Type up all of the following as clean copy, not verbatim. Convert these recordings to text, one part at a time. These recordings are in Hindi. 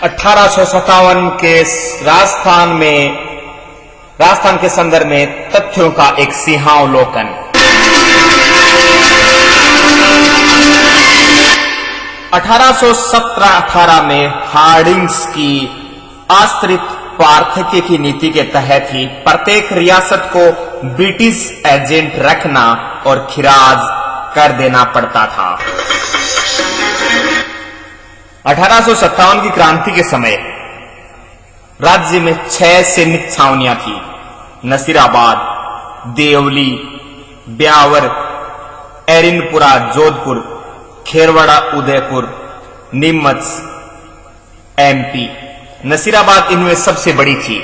1857 के राजस्थान के संदर्भ में तथ्यों का एक सिंहावलोकन। 1817-18 में हार्डिंग्स की आश्रित पार्थक्य की नीति के तहत ही प्रत्येक रियासत को ब्रिटिश एजेंट रखना और खिराज कर देना पड़ता था। 1857 की क्रांति के समय राज्य में 6 सैनिक छावनियां थी। नसीराबाद, देवली, ब्यावर, एरिनपुरा, जोधपुर, खेरवाड़ा, उदयपुर, नीमच, एमपी। नसीराबाद इनमें सबसे बड़ी थी।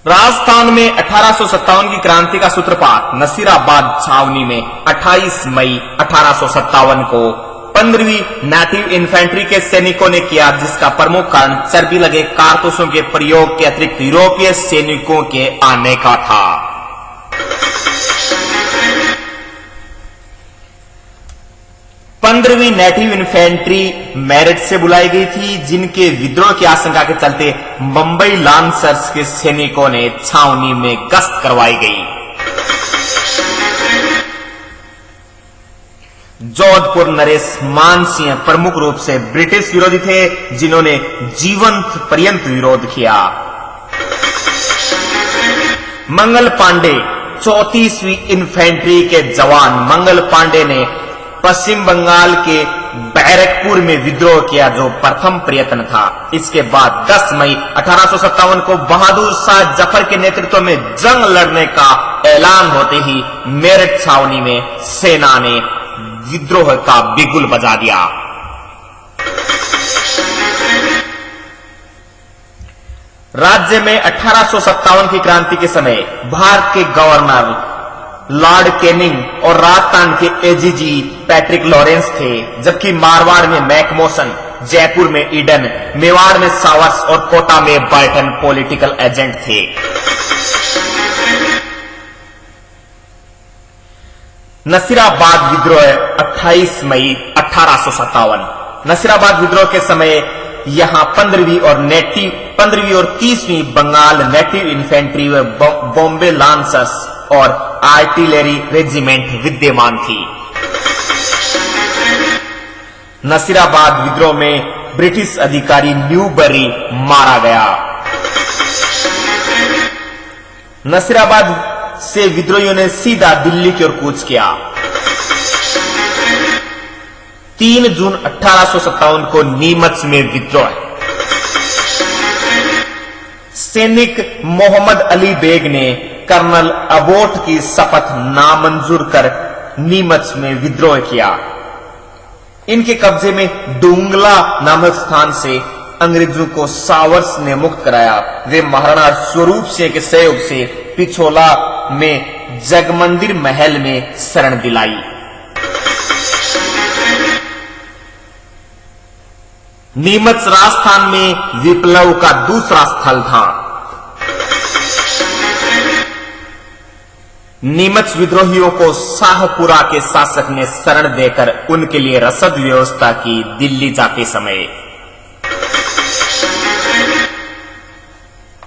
राजस्थान में 1857 की क्रांति का सूत्रपात नसीराबाद छावनी में 28 मई 1857 को 15वीं नेटिव इन्फेंट्री के सैनिकों ने किया, जिसका प्रमुख कारण चर्बी लगे कारतूसों के प्रयोग के अतिरिक्त यूरोपीय सैनिकों के आने का था। पंद्रहवीं नेटिव इन्फेंट्री मेरठ से बुलाई गई थी, जिनके विद्रोह की आशंका के चलते मुंबई लांसर्स के सैनिकों ने छावनी में गश्त करवाई गई। जोधपुर नरेश मानसिंह प्रमुख रूप से ब्रिटिश विरोधी थे, जिन्होंने जीवंत पर्यंत विरोध किया। मंगल पांडे 34वीं इन्फेंट्री के जवान मंगल पांडे ने पश्चिम बंगाल के बैरकपुर में विद्रोह किया, जो प्रथम प्रयत्न था। इसके बाद 10 मई 1857 को बहादुर शाह जफर के नेतृत्व में जंग लड़ने का ऐलान होते ही मेरठ छावनी में सेना ने विद्रोह का बिगुल बजा दिया। राज्य में 1857 की क्रांति के समय भारत के गवर्नर लॉर्ड कैनिंग और राजस्थान के एजीजी पैट्रिक लॉरेंस थे, जबकि मारवाड़ में मैकमोसन, जयपुर में ईडन, मेवाड़ में सावर्स और कोटा में बर्टन पॉलिटिकल एजेंट थे। नसीराबाद विद्रोह 28 मई 1857। नसीराबाद विद्रोह के समय यहां 15वीं और 30वीं बंगाल नेटिव इन्फेंट्री व बॉम्बे लांसर्स और आर्टिलरी रेजिमेंट विद्यमान थी। नसीराबाद विद्रोह में ब्रिटिश अधिकारी न्यूबरी मारा गया। नसीराबाद से विद्रोहियों ने सीधा दिल्ली की ओर कूच किया। 3 जून 1857 को नीमच में विद्रोह। सैनिक मोहम्मद अली बेग ने कर्नल अबोट की शपथ नामंजूर कर नीमच में विद्रोह किया। इनके कब्जे में डूंगला नामक स्थान से अंग्रेजों को सावर्स ने मुक्त कराया। वे महाराणा स्वरूप सिंह के सहयोग से पिछोला में जगमंदिर महल में शरण दिलाई। नीमच राजस्थान में विप्लव का दूसरा स्थल था। नीमच विद्रोहियों को शाहपुरा के शासक ने शरण देकर उनके लिए रसद व्यवस्था की। दिल्ली जाते समय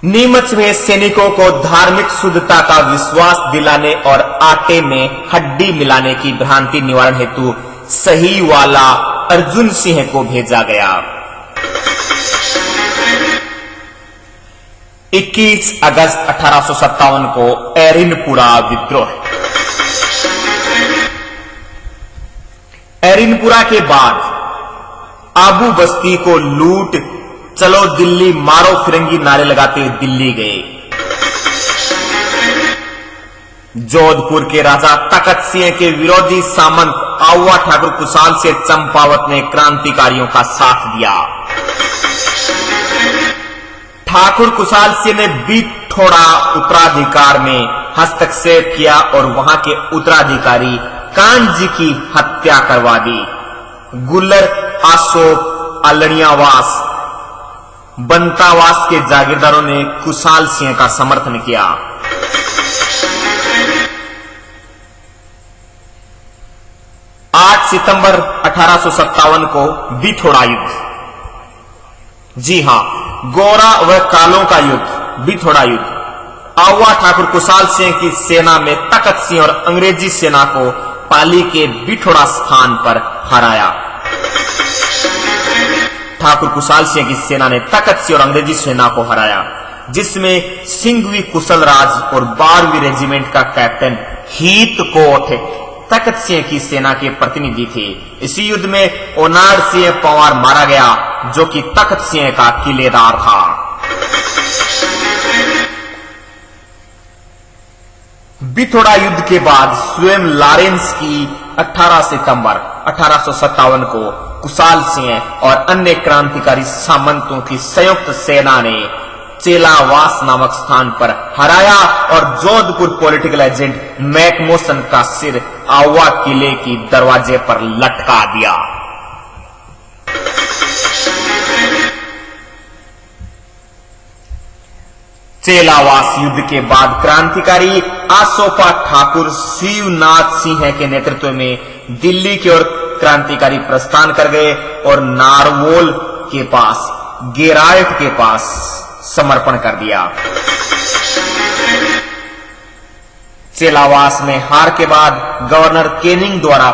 नीमच में सैनिकों को धार्मिक शुद्धता का विश्वास दिलाने और आटे में हड्डी मिलाने की भ्रांति निवारण हेतु सहीवाला अर्जुन सिंह को भेजा गया। 21 अगस्त 1857 को एरिनपुरा विद्रोह। एरिनपुरा के बाद आबू बस्ती को लूट, चलो दिल्ली मारो फिरंगी नारे लगाते हुए दिल्ली गए। जोधपुर के राजा तखत सिंह के विरोधी सामंत आउवा ठाकुर कुशाल से चंपावत ने क्रांतिकारियों का साथ दिया। ठाकुर कुशाल सिंह ने बीठोड़ा उत्तराधिकार में हस्तक्षेप किया और वहां के उत्तराधिकारी कांजी की हत्या करवा दी। गुल्लर, अशोक, अलड़ियावास, बंतावास के जागीरदारों ने कुशाल सिंह का समर्थन किया। 8 सितंबर 1857 को बिथोड़ा युद्ध। जी हां, गोरा व कालों का युद्ध, बिथोड़ा युद्ध। आउवा ठाकुर कुशाल सिंह की सेना में तखत सिंह और अंग्रेजी सेना को पाली के बिठोड़ा स्थान पर हराया। ठाकुर कुशाल सिंह की सेना ने तखत सिंह और अंग्रेजी सेना को हराया, जिसमें सिंघवी कुशल राज और 12वीं रेजिमेंट का कैप्टन हीत कोट तखत सिंह की सेना के प्रतिनिधि थे। इसी युद्ध में ओनार सिंह पंवार मारा गया, जो कि तखत सिंह का किलेदार था। बिथोड़ा युद्ध के बाद स्वयं लॉरेंस की 18 सितंबर 1857 को कुशाल सिंह और अन्य क्रांतिकारी सामंतों की संयुक्त सेना ने चेलावास नामक स्थान पर हराया और जोधपुर पॉलिटिकल एजेंट मैकमोसन का सिर आउवा किले की दरवाजे पर लटका दिया। चेलावास युद्ध के बाद क्रांतिकारी आसोपा ठाकुर शिवनाथ सिंह के नेतृत्व में दिल्ली की ओर क्रांतिकारी प्रस्थान कर गए और नारवोल के पास गेराल्ट के पास समर्पण कर दिया। चेलावास में हार के बाद गवर्नर केनिंग द्वारा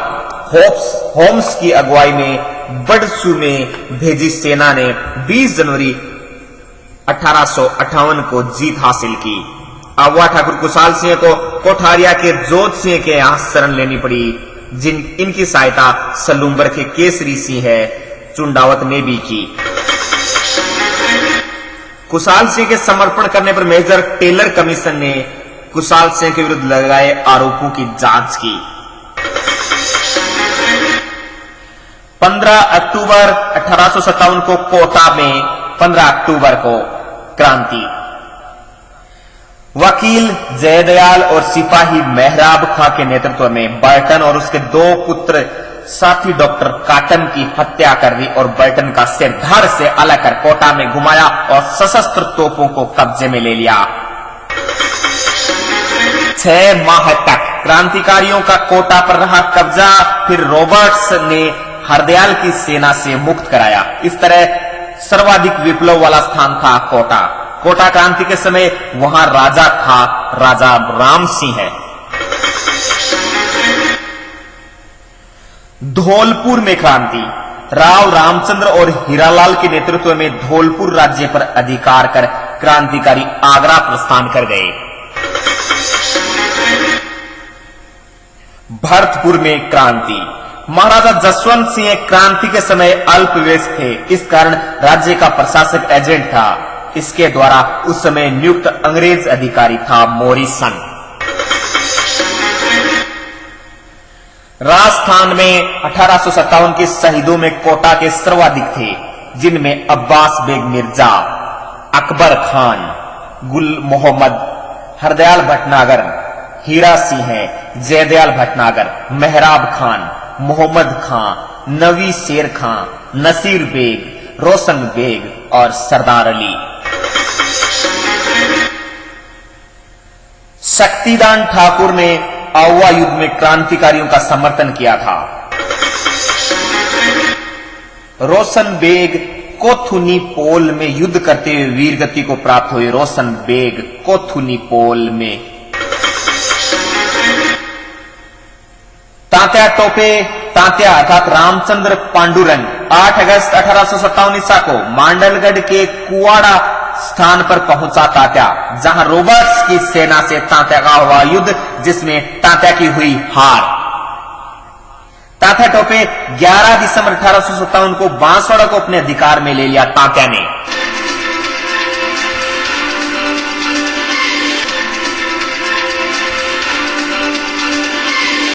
होम्स की अगुवाई में बडसू में भेजी सेना ने 20 जनवरी 1858 को जीत हासिल की। आउवा ठाकुर कुशाल सिंह को कोठारिया के जोध सिंह के यहां शरण लेनी पड़ी, इनकी सहायता सलूम्बर के केसरी सिंह चुंडावत ने भी की। कुशाल सिंह के समर्पण करने पर मेजर टेलर कमीशन ने कुशाल सिंह के विरुद्ध लगाए आरोपों की जांच की। 15 अक्टूबर 1857 को कोटा में 15 अक्टूबर को क्रांति। वकील जयदयाल और सिपाही मेहराब खां के नेतृत्व में बर्टन और उसके 2 पुत्र साथी डॉक्टर काटन की हत्या कर दी और बर्टन का सिर धड़ से अलग कर कोटा में घुमाया और सशस्त्र तोपों को कब्जे में ले लिया। 6 माह तक क्रांतिकारियों का कोटा पर रहा कब्जा। फिर रॉबर्ट्स ने हरदयाल की सेना से मुक्त कराया। इस तरह सर्वाधिक विप्लव वाला स्थान था कोटा। कोटा क्रांति के समय वहां राजा था, राजा राम सिंह है। धौलपुर में क्रांति। राव रामचंद्र और हीरालाल के नेतृत्व में धौलपुर राज्य पर अधिकार कर क्रांतिकारी आगरा प्रस्थान कर गए। भरतपुर में क्रांति। महाराजा जसवंत सिंह क्रांति के समय अल्पवयस्क थे, इस कारण राज्य का प्रशासक एजेंट था। इसके द्वारा उस समय नियुक्त अंग्रेज अधिकारी था मॉरिसन। राजस्थान में 1857 के शहीदों में कोटा के सर्वाधिक थे, जिनमें अब्बास बेग मिर्जा, अकबर खान, गुल मोहम्मद, हरदयाल भटनागर, हीरा सिंह, जयदयाल भटनागर, मेहराब खान, मोहम्मद खां, नवी शेर खां, नसीर बेग, रोशन बेग और सरदार अली। शक्तिदान ठाकुर ने आउवा युद्ध में क्रांतिकारियों का समर्थन किया था। रोशन बेग कोथुनी पोल में युद्ध करते हुए वीरगति को प्राप्त हुए। रोशन बेग कोथुनी पोल में। तात्या टोपे तात्या अर्थात रामचंद्र पांडुरंग 8 अगस्त 1857 ईसा को मांडलगढ़ के कुआड़ा स्थान पर पहुंचा तात्या, जहां रॉबर्ट्स की सेना से तात्या का हुआ युद्ध, जिसमें तात्या की हुई हार। तात्या टोपे 11 दिसंबर 1857 को बांसवाड़ा को अपने अधिकार में ले लिया तात्या ने।